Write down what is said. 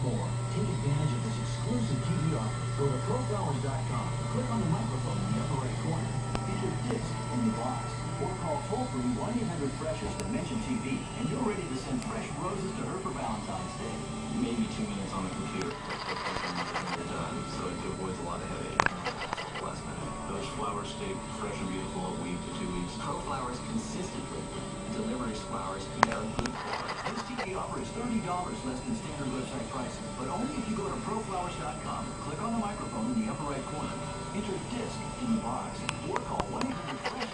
more. Take advantage of this exclusive TV offer. Go to proflowers.com, click on the microphone in the upper right corner, enter DISC in the box, or call toll-free 1-800-FRESHERS to mention TV, and you're ready to send fresh roses to her for Valentine's Day. Maybe 2 minutes on the computer. They're done, so it avoids a lot of headache. Last minute. Those flowers stay fresh and beautiful a week to 2 weeks. Pro Flowers consistently delivers flowers in their good quality. This TV offer is $30 less than standard website pricing, but only if you go to proflowers.com, click on the microphone in the upper right corner, enter DISC in the box, or call 1-800-FRESHERS.